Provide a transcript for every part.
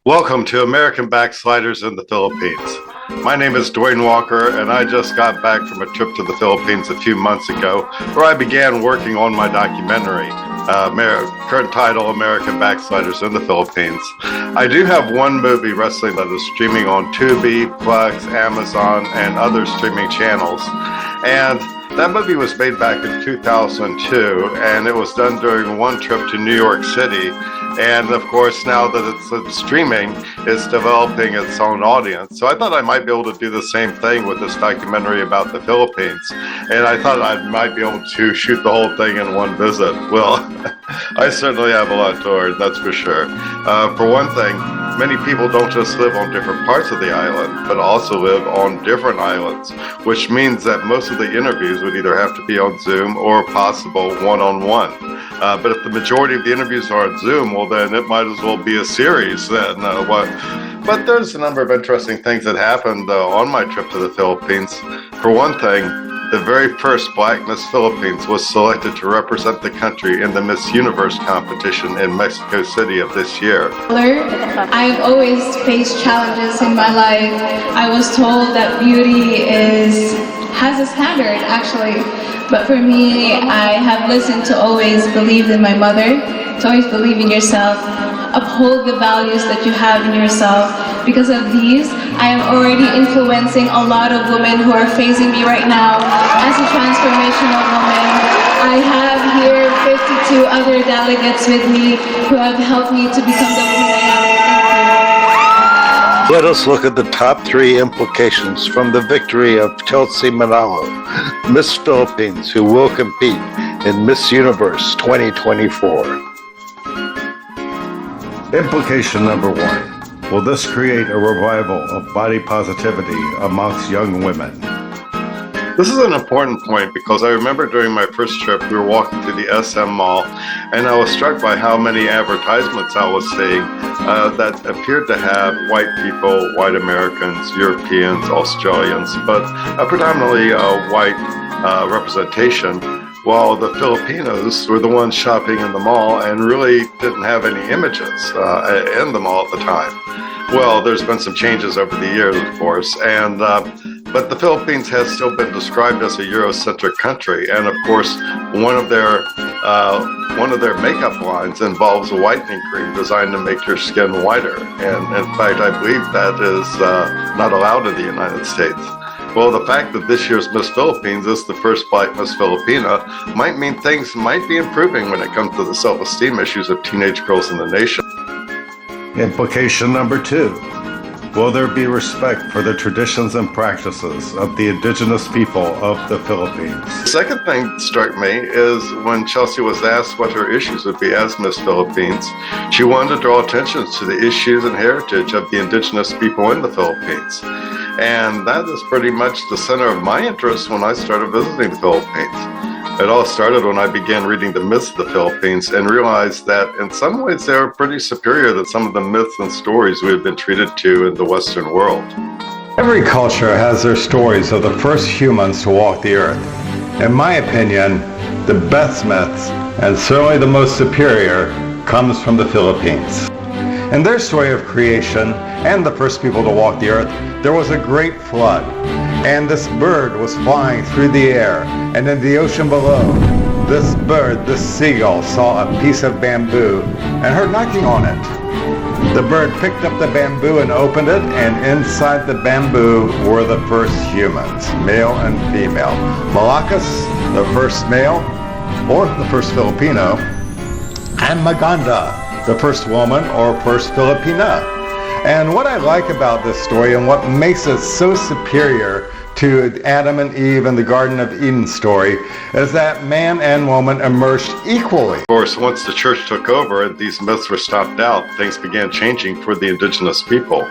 Welcome to American Backsliders in the Philippines. My name is Dwayne Walker, and I just got back from a trip to the Philippines a few months ago where I began working on my documentary, current title American Backsliders in the Philippines. I do have one movie, wrestling, that is streaming on Tubi, Plex, Amazon, and other streaming channels. And that movie was made back in 2002, and it was done during one trip to New York City. And of course, now that it's streaming, it's developing its own audience. So I thought I might be able to do the same thing with this documentary about the Philippines. And I thought I might be able to shoot the whole thing in one visit. Well, I certainly have a lot to learn, that's for sure. For one thing, many people don't just live on different parts of the island, but also live on different islands, which means that most of the interviews would either have to be on Zoom or possible one-on-one. But if the majority of the interviews are on Zoom, well, then it might as well be a series then. But there's a number of interesting things that happened on my trip to the Philippines. For one thing, the very first Black Miss Philippines was selected to represent the country in the Miss Universe competition in Mexico City of this year. I've always faced challenges in my life. I was told that beauty has a standard, actually. But for me, I have listened to always believe in my mother, to always believe in yourself, uphold the values that you have in yourself. Because of these, I am already influencing a lot of women who are facing me right now as a transformational woman. I have here 52 other delegates with me who have helped me to become the woman I am. Let us look at the top 3 implications from the victory of Chelsea Manalo, Miss Philippines, who will compete in Miss Universe 2024. Implication number 1. Will this create a revival of body positivity amongst young women? This is an important point because I remember during my first trip, we were walking through the SM Mall, and I was struck by how many advertisements I was seeing that appeared to have white people, white Americans, Europeans, Australians, but predominantly white representation, while the Filipinos were the ones shopping in the mall and really didn't have any images in the mall at the time. Well, there's been some changes over the years, of course, and but the Philippines has still been described as a Eurocentric country, and of course, one of their makeup lines involves a whitening cream designed to make your skin whiter, and in fact, I believe that is not allowed in the United States. Well, the fact that this year's Miss Philippines is the first Black Miss Filipina might mean things might be improving when it comes to the self-esteem issues of teenage girls in the nation. Implication number 2. Will there be respect for the traditions and practices of the indigenous people of the Philippines? The second thing that struck me is when Chelsea was asked what her issues would be as Miss Philippines, she wanted to draw attention to the issues and heritage of the indigenous people in the Philippines. And that is pretty much the center of my interest when I started visiting the Philippines. It all started when I began reading the myths of the Philippines and realized that in some ways they are pretty superior to some of the myths and stories we have been treated to in the Western world. Every culture has their stories of the first humans to walk the earth. In my opinion, the best myths, and certainly the most superior, comes from the Philippines. In their story of creation and the first people to walk the earth, there was a great flood, and this bird was flying through the air, and in the ocean below, this bird, this seagull, saw a piece of bamboo and heard knocking on it. The bird picked up the bamboo and opened it, and inside the bamboo were the first humans, male and female. Malakas, the first male, or the first Filipino, and Maganda, the first woman or first Filipina. And what I like about this story and what makes it so superior to Adam and Eve and the Garden of Eden story is that man and woman emerged equally. Of course, once the church took over and these myths were stomped out, things began changing for the indigenous people.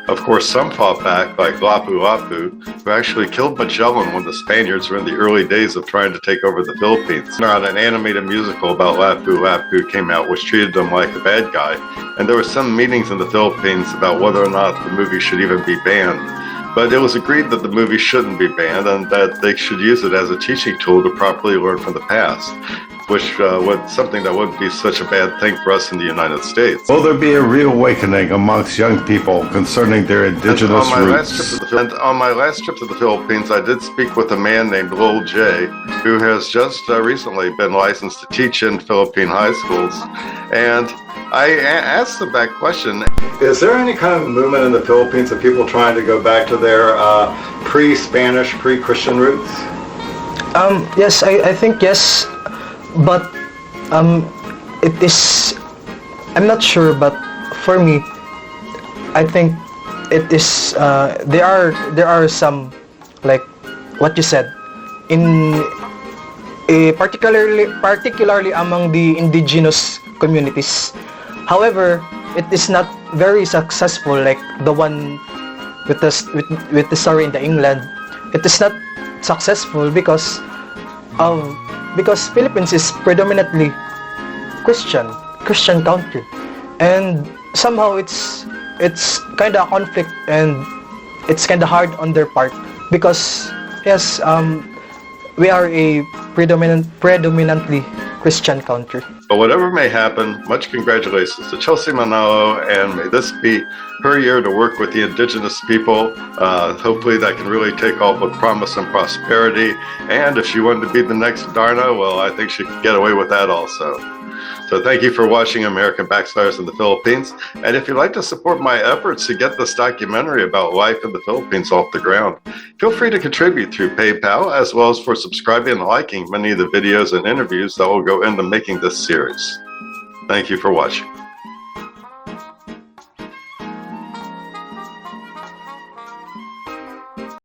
Of course, some fought back, like Lapu-Lapu, who actually killed Magellan when the Spaniards were in the early days of trying to take over the Philippines. Now, an animated musical about Lapu-Lapu came out, which treated them like a bad guy, and there were some meetings in the Philippines about whether or not the movie should even be banned. But it was agreed that the movie shouldn't be banned and that they should use it as a teaching tool to properly learn from the past. which something that wouldn't be such a bad thing for us in the United States. Will there be a reawakening amongst young people concerning their indigenous roots? And on my last trip to the Philippines, I did speak with a man named Lil J, who has just recently been licensed to teach in Philippine high schools. And I asked them that question. Is there any kind of movement in the Philippines of people trying to go back to their pre-Spanish, pre-Christian roots? Yes, I think yes, but it is, I'm not sure, but for me, I think it is, there are some, like what you said, in particularly among the indigenous communities. However, it is not very successful like the one with the story in the England. It is not successful because Philippines is predominantly Christian country, and somehow it's kind of a conflict, and it's kind of hard on their part because yes, we are a predominantly Christian country. But whatever may happen, much congratulations to Chelsea Manalo, and may this be her year to work with the indigenous people. Hopefully that can really take off with promise and prosperity. And if she wanted to be the next Darna, well, I think she could get away with that also. So thank you for watching American Backsliders in the Philippines. And if you'd like to support my efforts to get this documentary about life in the Philippines off the ground, feel free to contribute through PayPal, as well as for subscribing and liking many of the videos and interviews that will go into making this series. Thank you for watching.